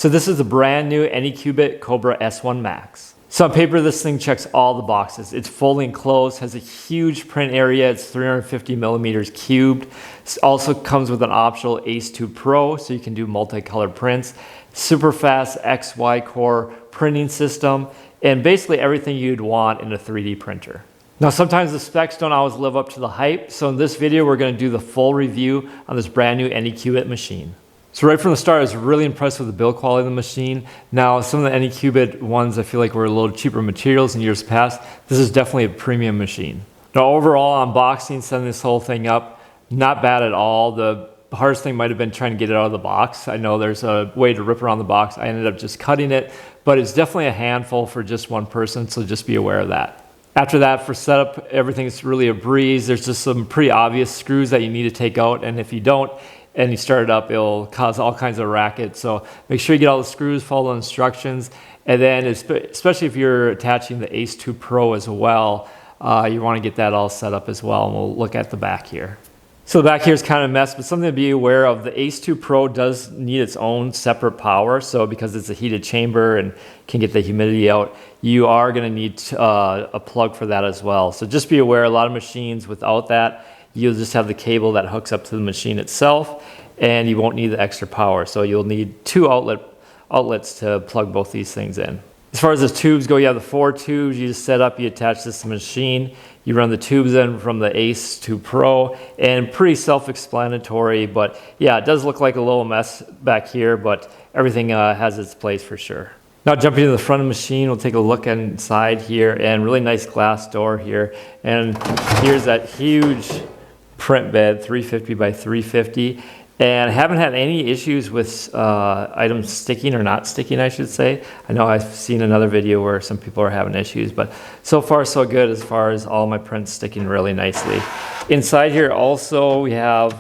So this is a brand new Anycubic Kobra S1 Max. So on paper, this thing checks all the boxes. It's fully enclosed, has a huge print area. It's 350 millimeters cubed. It also comes with an optional Ace 2 Pro, so you can do multicolored prints. Super fast XY core printing system, and basically everything you'd want in a 3D printer. Now, sometimes the specs don't always live up to the hype, so in this video, we're gonna do the full review on this brand new Anycubic machine. So right from the start, I was really impressed with the build quality of the machine. Now, some of the Anycubic ones I feel like were a little cheaper materials in years past. This is definitely a premium machine. Now, overall, unboxing, setting this whole thing up, not bad at all. The hardest thing might have been trying to get it out of the box. I know there's a way to rip around the box. I ended up just cutting it, but it's definitely a handful for just one person, so just be aware of that. After that, for setup, everything's really a breeze. There's just some pretty obvious screws that you need to take out, and if you don't, and you start it up, it'll cause all kinds of racket. So make sure you get all the screws, follow the instructions, and then especially if you're attaching the Ace 2 Pro as well, you want to get that all set up as well, and we'll look at the back here. So the back here is kind of a mess, but something to be aware of, the Ace 2 Pro does need its own separate power, so because it's a heated chamber and can get the humidity out, you are going to need a plug for that as well. So just be aware, a lot of machines without that, you'll just have the cable that hooks up to the machine itself, and you won't need the extra power. So you'll need two outlets to plug both these things in. As far as the tubes go, you have the 4 tubes. You just set up, you attach this to the machine. You run the tubes in from the Ace 2 Pro, and pretty self-explanatory, but yeah, it does look like a little mess back here, but everything has its place for sure. Now jumping to the front of the machine, we'll take a look inside here, and really nice glass door here. And here's that huge print bed, 350 by 350. And I haven't had any issues with items sticking or not sticking, I should say. I know I've seen another video where some people are having issues, but so far so good as far as all my prints sticking really nicely. Inside here also we have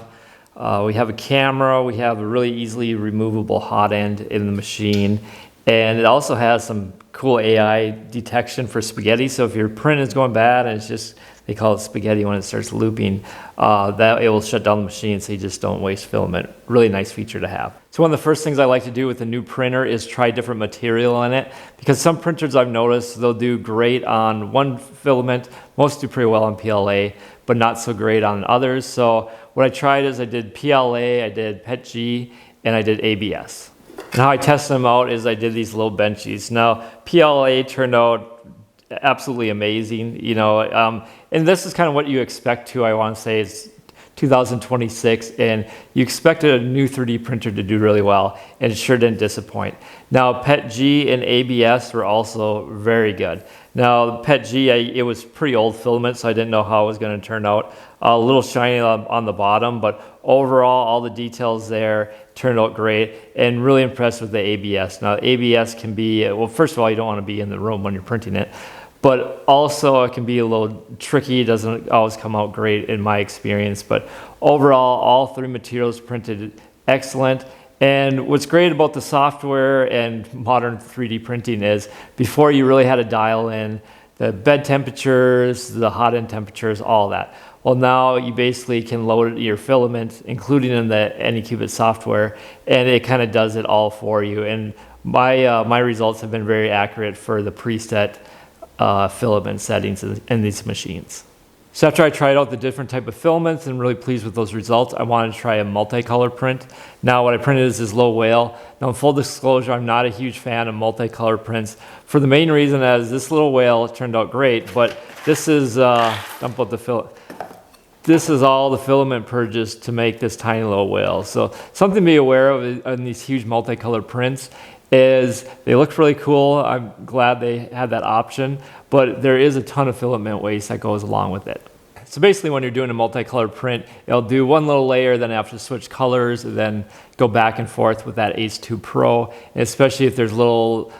a camera, we have a really easily removable hot end in the machine, and it also has some cool AI detection for spaghetti. So if your print is going bad and it's just, they call it spaghetti when it starts looping, that it will shut down the machine so you just don't waste filament. Really nice feature to have. So one of the first things I like to do with a new printer is try different material in it, because some printers I've noticed they'll do great on one filament, most do pretty well on PLA, but not so great on others. So what I tried is I did PLA, I did PETG, and I did ABS. And how I tested them out is I did these little benchies. Now PLA turned out absolutely amazing, you know, and this is kind of what you expect to, I want to say, it's 2026, and you expected a new 3D printer to do really well, and it sure didn't disappoint. Now PETG and ABS were also very good. Now PETG, it was pretty old filament, so I didn't know how it was going to turn out. A little shiny on the bottom, but overall all the details there turned out great, and really impressed with the ABS. Now ABS can be, well, first of all, you don't want to be in the room when you're printing it, but also it can be a little tricky. It doesn't always come out great in my experience, but overall all three materials printed excellent. And what's great about the software and modern 3D printing is before you really had to dial in the bed temperatures, the hot end temperatures, all that. Well, now you basically can load your filament, including in the Anycubic software, and it kind of does it all for you. And my results have been very accurate for the preset filament settings in these machines. So after I tried out the different type of filaments and really pleased with those results, I wanted to try a multicolor print. Now what I printed is this low whale. Now in full disclosure, I'm not a huge fan of multicolor prints for the main reason as this little whale turned out great, but this is this is all the filament purchased to make this tiny little whale. So something to be aware of in these huge multicolored prints is they look really cool. I'm glad they had that option, but there is a ton of filament waste that goes along with it. So basically when you're doing a multicolored print, it'll do one little layer, then have to switch colors, and then go back and forth with that Ace 2 Pro. And especially if there's little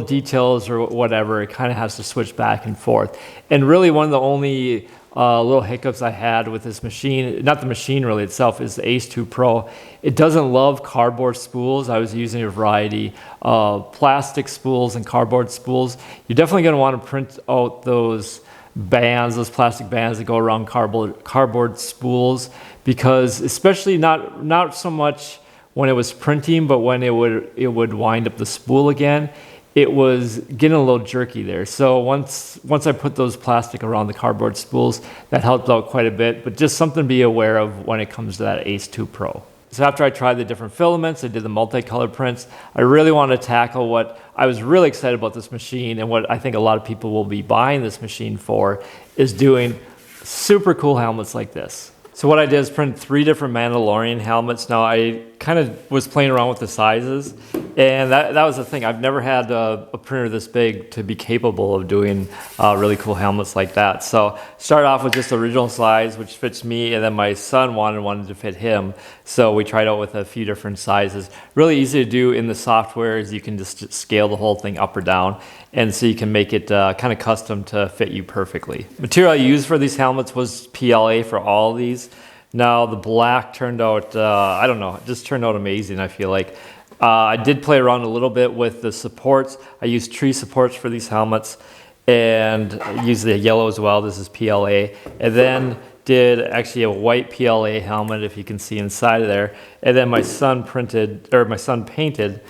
details or whatever, it kind of has to switch back and forth. And really one of the only little hiccups I had with this machine, not the machine really itself, is the Ace 2 Pro. It doesn't love cardboard spools. I was using a variety of plastic spools and cardboard spools. You're definitely going to want to print out those bands, those plastic bands that go around cardboard spools, because especially not so much when it was printing, but when it would wind up the spool again, it was getting a little jerky there. So once I put those plastic around the cardboard spools, that helped out quite a bit, but just something to be aware of when it comes to that Ace 2 Pro. So after I tried the different filaments, I did the multicolored prints, I really wanted to tackle what I was really excited about this machine, and what I think a lot of people will be buying this machine for is doing super cool helmets like this. So what I did is print 3 different Mandalorian helmets. Now I kind of was playing around with the sizes, and that was the thing. I've never had a printer this big to be capable of doing really cool helmets like that. So started off with just the original size, which fits me, and then my son wanted to fit him. So we tried out with a few different sizes. Really easy to do in the software is you can just scale the whole thing up or down, and so you can make it kind of custom to fit you perfectly. Material I used for these helmets was PLA for all of these. Now the black turned out, I don't know, it just turned out amazing, I feel like. I did play around a little bit with the supports. I used tree supports for these helmets, and I used the yellow as well. This is PLA. And then did actually a white PLA helmet, if you can see inside of there. And then my son painted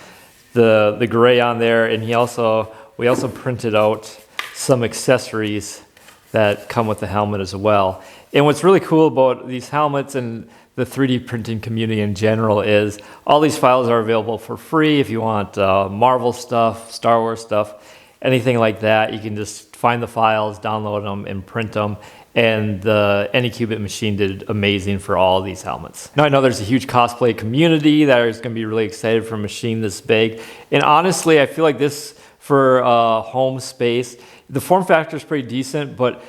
the gray on there, and we also printed out some accessories that come with the helmet as well. And what's really cool about these helmets and the 3D printing community in general is all these files are available for free. If you want Marvel stuff, Star Wars stuff, anything like that, you can just find the files, download them, and print them. And the Anycubic machine did amazing for all of these helmets. Now I know there's a huge cosplay community that is going to be really excited for a machine this big. And honestly, I feel like this for home space, the form factor is pretty decent, but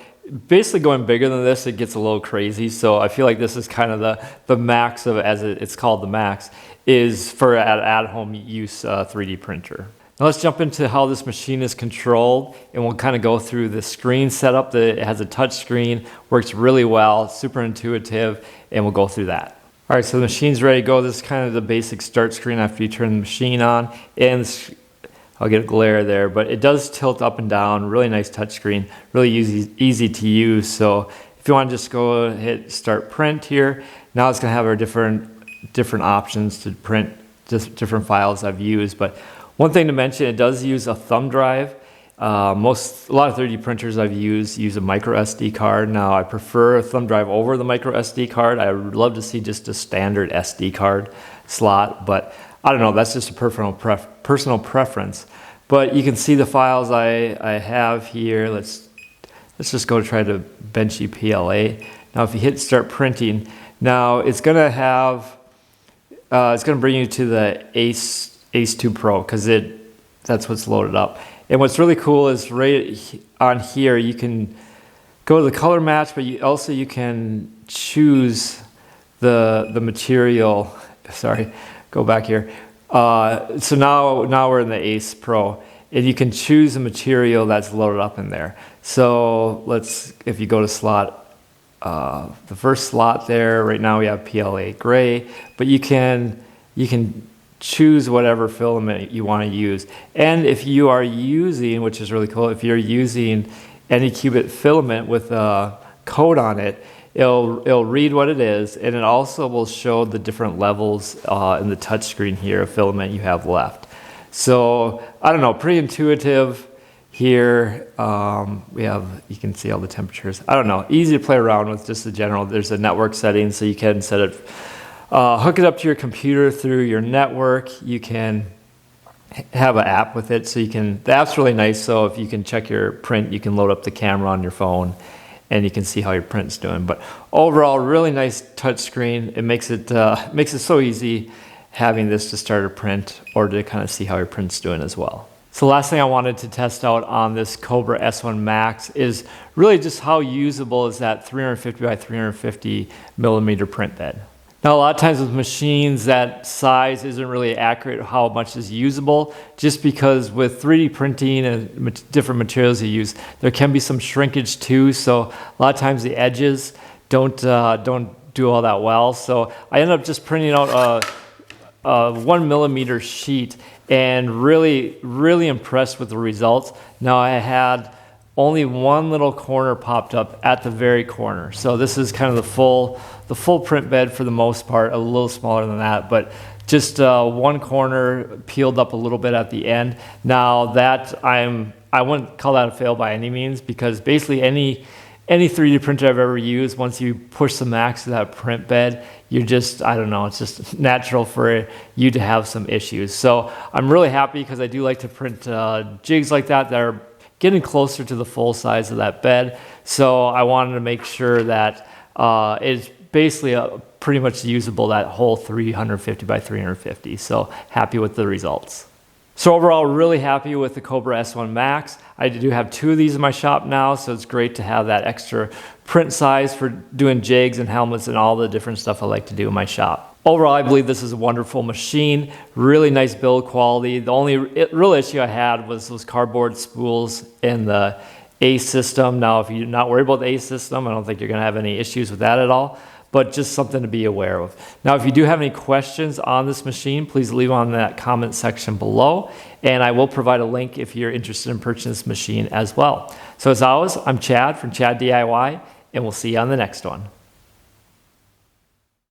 basically going bigger than this, it gets a little crazy. So I feel like this is kind of the max of, as it's called, the max, is for an at-home use 3D printer. Now let's jump into how this machine is controlled, and we'll kind of go through the screen setup. It has a touch screen, works really well, super intuitive, and we'll go through that. All right, so the machine's ready to go. This is kind of the basic start screen after you turn the machine on, and I'll get a glare there, but it does tilt up and down. Really nice touchscreen, really easy to use. So if you want to just go hit start print here, now it's going to have our different options to print just different files I've used. But one thing to mention, it does use a thumb drive. A lot of 3D printers I've used use a micro SD card. Now I prefer a thumb drive over the micro SD card. I would love to see just a standard SD card slot, but I don't know, that's just a personal preference. But you can see the files I have here. Let's just go try to benchy PLA. Now if you hit start printing, now it's gonna bring you to the Ace 2 Pro, because that's what's loaded up. And what's really cool is right on here you can go to the color match, but you can choose the material. Sorry, go back here. So now we're in the Ace Pro, and you can choose the material that's loaded up in there. So if you go to slot, the first slot there, right now we have PLA gray, but you can choose whatever filament you want to use. And if you are using, which is really cool, if you're using Anycubic filament with a code on it, it'll read what it is, and it also will show the different levels in the touchscreen here of filament you have left. So I don't know, pretty intuitive here. You can see all the temperatures. I don't know, easy to play around with, just the general. There's a network setting, so you can set it, hook it up to your computer through your network. You can have an app with it, so the app's really nice. So if you can check your print, you can load up the camera on your phone, and you can see how your print's doing. But overall, really nice touch screen. It makes it so easy having this to start a print or to kind of see how your print's doing as well. So the last thing I wanted to test out on this Kobra S1 Max is really just how usable is that 350 by 350 millimeter print bed. Now, a lot of times with machines, that size isn't really accurate how much is usable, just because with 3D printing and different materials you use, there can be some shrinkage too. So a lot of times the edges don't do all that well. So I ended up just printing out a 1 millimeter sheet, and really impressed with the results. Now I had only one little corner popped up at the very corner. So this is kind of the full print bed for the most part, a little smaller than that, but just one corner peeled up a little bit at the end. Now that I wouldn't call that a fail by any means, because basically any 3D printer I've ever used, once you push the max to that print bed, you're just, I don't know, it's just natural for you to have some issues. So I'm really happy, because I do like to print jigs like that are getting closer to the full size of that bed. So I wanted to make sure that it's basically pretty much usable, that whole 350 by 350. So happy with the results. So overall, really happy with the Kobra S1 Max. I do have 2 of these in my shop now, so it's great to have that extra print size for doing jigs and helmets and all the different stuff I like to do in my shop. Overall, I believe this is a wonderful machine, really nice build quality. The only real issue I had was those cardboard spools in the A system. Now, if you're not worried about the A system, I don't think you're going to have any issues with that at all, but just something to be aware of. Now, if you do have any questions on this machine, please leave them in that comment section below, and I will provide a link if you're interested in purchasing this machine as well. So as always, I'm Chad from Chad DIY, and we'll see you on the next one.